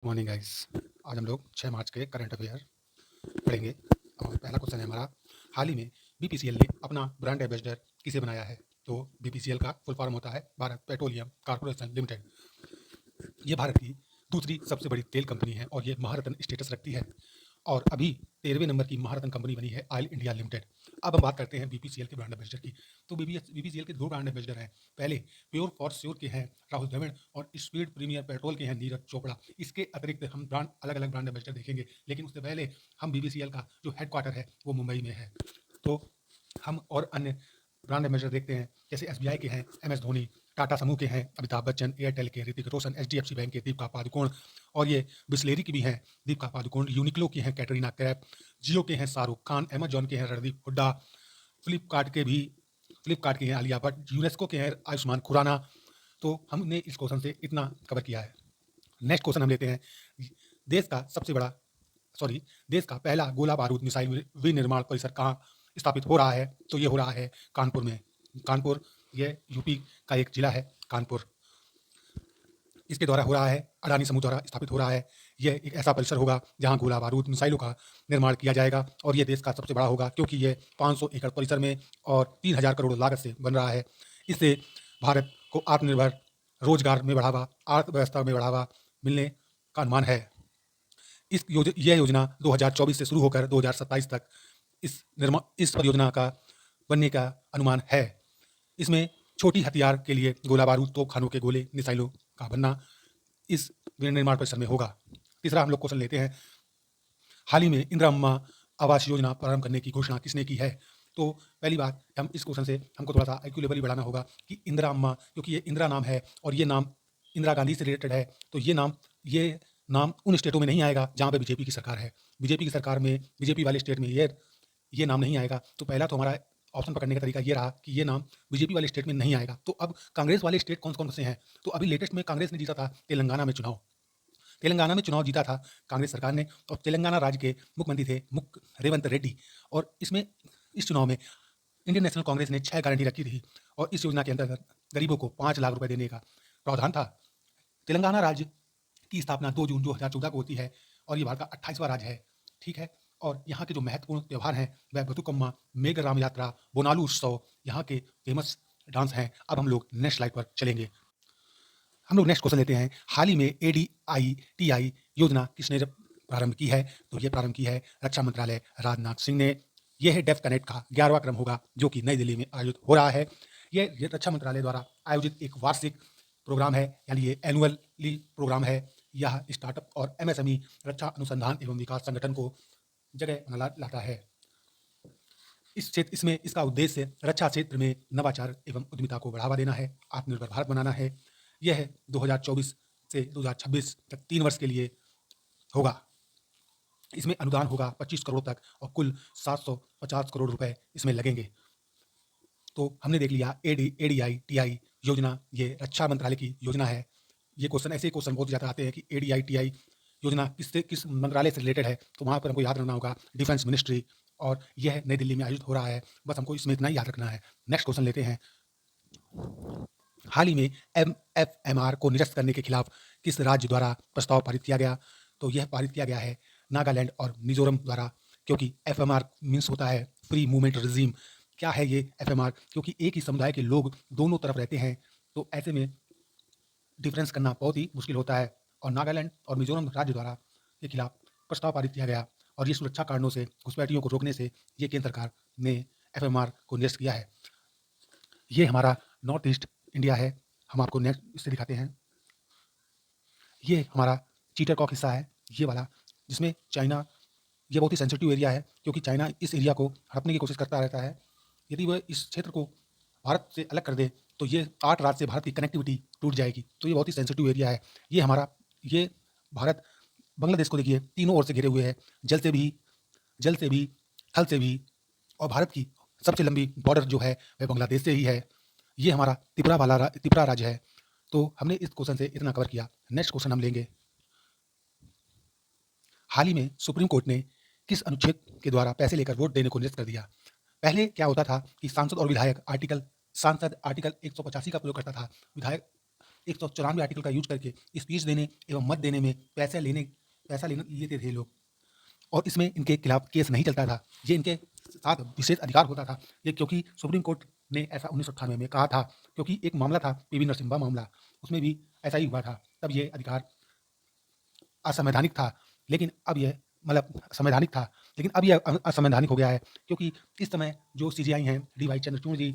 Morning guys. आज हम लोग 6 मार्च के करंट अफेयर पढ़ेंगे और पहला क्वेश्चन है हमारा। हाल ही में बीपीसीएल ने अपना ब्रांड एम्बेसडर किसे बनाया है? तो बीपीसीएल का फुल फॉर्म होता है भारत पेट्रोलियम कॉर्पोरेशन लिमिटेड। ये भारत की दूसरी सबसे बड़ी तेल कंपनी है और ये महारत्न स्टेटस रखती है और अभी 13वें नंबर की महारत्न कंपनी बनी है ऑयल इंडिया लिमिटेड। अब हम बात करते हैं बीपीसीएल के ब्रांड एम्बेसडर की। तो बीपीसीएल के दो ब्रांड एम्बेसडर हैं। पहले प्योर फॉर श्योर के हैं राहुल द्रविड़ और स्पीड प्रीमियर पेट्रोल के हैं नीरज चोपड़ा। इसके अतिरिक्त हम ब्रांड अलग अलग ब्रांड एम्बेसडर देखेंगे, लेकिन उससे पहले हम बीपीसीएल का जो हेडक्वार्टर है वो मुंबई में है। तो हम और अन्य ब्रांड एम्बेसडर देखते हैं, जैसे एसबीआई के हैं एमएस धोनी, टाटा समूह के हैं अमिताभ बच्चन, एयरटेल के ऋतिक रोशन, एचडीएफसी बैंक के दीपिका पादुकोण और ये बिस्लेरी की भी हैं दीपिका पादुकोण, यूनिक्लो की हैं कैटरीना कैफ, जियो के हैं शाहरुख खान, अमेजॉन के हैं रणदीप हुड्डा, फ्लिपकार्ट के हैं आलिया भट्ट, यूनेस्को के हैं आयुष्मान खुराना। तो हमने इस क्वेश्चन से इतना कवर किया है। नेक्स्ट क्वेश्चन हम लेते हैं। देश का सबसे बड़ा सॉरी देश का पहला गोला बारूद मिसाइल विनिर्माण परिसर कहाँ स्थापित हो रहा है? तो ये हो रहा है कानपुर में। कानपुर ये यूपी का एक जिला है कानपुर। इसके द्वारा हो रहा है, अडानी समूह द्वारा स्थापित हो रहा है। यह एक ऐसा परिसर होगा जहां गोला बारूद मिसाइलों का निर्माण किया जाएगा और ये देश का सबसे बड़ा होगा क्योंकि ये 500 एकड़ परिसर में और 3000 करोड़ लागत से बन रहा है। इससे भारत को आत्मनिर्भर, रोजगार में बढ़ावा, अर्थव्यवस्था में बढ़ावा मिलने का अनुमान है। यह योजना 2024 से शुरू होकर 2027 तक इस परियोजना का बनने का अनुमान है। इसमें छोटी हथियार के लिए गोला बारूद, तोपखानों के गोले, मिसाइलों का बनना इस विनिर्माण परिसर में होगा। तीसरा हम लोग क्वेश्चन लेते हैं। हाल ही में इंदिरा अम्मा आवास योजना प्रारंभ करने की घोषणा किसने की है? तो पहली बात, हम इस क्वेश्चन से हमको थोड़ा सा आईक्यू लेवल ही बढ़ाना होगा कि इंदिरा अम्मा, क्योंकि ये इंदिरा नाम है और ये नाम इंदिरा गांधी से रिलेटेड है, तो ये नाम उन स्टेटों में नहीं आएगा जहाँ पे बीजेपी की सरकार है। बीजेपी की सरकार में, बीजेपी वाले स्टेट में ये नाम नहीं आएगा। तो पहला तो हमारा ऑप्शन पकड़ने का तरीका ये रहा कि ये नाम बीजेपी वाले स्टेट में नहीं आएगा। तो अब कांग्रेस वाले स्टेट कौन कौन से हैं? तो अभी लेटेस्ट में कांग्रेस ने जीता था तेलंगाना में चुनाव जीता था कांग्रेस सरकार ने और तेलंगाना राज्य के मुख्यमंत्री थे रेवंत रेड्डी। और इस चुनाव में इंडियन नेशनल कांग्रेस ने 6 गारंटी रखी थी और इस योजना के अंतर्गत गरीबों को 5 लाख रुपए देने का प्रावधान था। तेलंगाना राज्य की स्थापना 2 जून 2014 को होती है और ये भारत का 28वां राज्य है। ठीक है। और यहाँ के जो महत्वपूर्ण त्यौहार हैं वह बथुकम्मा, मेघ राम यात्रा, बोनालू उत्सव यहाँ के फेमस डांस हैं। अब हम लोग नेक्स्ट स्लाइड पर चलेंगे। हम लोग नेक्स्ट क्वेश्चन लेते हैं। हाल ही में एडीआईटीआई योजना किसने प्रारंभ की है? तो ये प्रारंभ की है रक्षा मंत्रालय, राजनाथ सिंह ने। यह है डेफ कनेक्ट का 11वां क्रम होगा जो कि नई दिल्ली में आयोजित हो रहा है। ये रक्षा मंत्रालय द्वारा आयोजित एक वार्षिक प्रोग्राम है, यानी ये एनुअली प्रोग्राम है। यह स्टार्टअप और एमएसएमई रक्षा अनुसंधान एवं विकास संगठन को जगह लाता है। इसमें इसका उद्देश्य रक्षा क्षेत्र में नवाचार एवं उद्यमिता को बढ़ावा देना है, आत्मनिर्भर भारत बनाना है। यह 2024 से 2026 तक 3 वर्ष के लिए होगा। इसमें अनुदान होगा 25 करोड़ तक और कुल 750 करोड़ रुपए इसमें लगेंगे। तो हमने देख लिया एडीआईटीआई योजना, ये रक्षा मंत्रालय की योजना है। ये क्वेश्चन, ऐसे क्वेश्चन बहुत ज़्यादा आते हैं कि एडीआईटीआई योजना किस मंत्रालय से रिलेटेड है, तो वहाँ पर हमको याद रखना होगा डिफेंस मिनिस्ट्री, और यह नई दिल्ली में आयोजित हो रहा है। बस हमको इसमें इतना ही याद रखना है। नेक्स्ट क्वेश्चन लेते हैं। हाल ही में एमएफएमआर को निरस्त करने के खिलाफ किस राज्य द्वारा प्रस्ताव पारित किया गया? तो यह पारित किया गया है नागालैंड और मिजोरम द्वारा, क्योंकि एफएमआर मीन्स होता है फ्री मूवमेंट रिजीम। क्या है ये एफएमआर? क्योंकि एक ही समुदाय के लोग दोनों तरफ रहते हैं, तो ऐसे में डिफरेंस करना बहुत ही मुश्किल होता है। और नागालैंड और मिजोरम राज्य द्वारा के खिलाफ प्रस्ताव पारित किया गया और ये सुरक्षा कारणों से, घुसपैठियों को रोकने से ये केंद्र सरकार ने एफएमआर को निरस्त किया है। ये हमारा नॉर्थ ईस्ट इंडिया है। हम आपको नेक्स्ट इससे दिखाते हैं। ये हमारा चीटर कॉक हिस्सा है, ये वाला, जिसमें चाइना, ये बहुत ही सेंसिटिव एरिया है क्योंकि चाइना इस एरिया को हड़पने की कोशिश करता रहता है। यदि वह इस क्षेत्र को भारत से अलग कर दे तो ये 8 राज्य से भारत की कनेक्टिविटी टूट जाएगी। तो ये बहुत ही सेंसिटिव एरिया है। ये भारत बांग्लादेश को देखिए तीनों ओर से घिरे हुए है, जल से भी, थल से भी, और भारत की सबसे लंबी बॉर्डर जो है वह बांग्लादेश से ही है। ये हमारा त्रिपुरा राज्य है। तो हमने इस क्वेश्चन से इतना कवर किया। नेक्स्ट क्वेश्चन हम लेंगे। हाल ही में सुप्रीम कोर्ट ने किस अनुच्छेद के द्वारा पैसे लेकर वोट देने को निरस्त कर दिया? पहले क्या होता था कि सांसद आर्टिकल 185 का प्रयोग करता था, विधायक 194 आर्टिकल का यूज करके स्पीच देने एवं मत देने में पैसा लेते थे लोग, और इसमें इनके खिलाफ केस नहीं चलता था। ये इनके साथ विशेष अधिकार होता था। ये क्योंकि सुप्रीम कोर्ट ने ऐसा 1998 में कहा था, क्योंकि एक मामला था पीवी नरसिम्हा मामला, उसमें भी ऐसा ही हुआ था। तब ये अधिकार असंवैधानिक था, लेकिन अब यह मतलब संवैधानिक था, लेकिन अब यह असंवैधानिक हो गया है, क्योंकि इस समय जो सीजेआई हैं डी वाई चंद्रचूड़ जी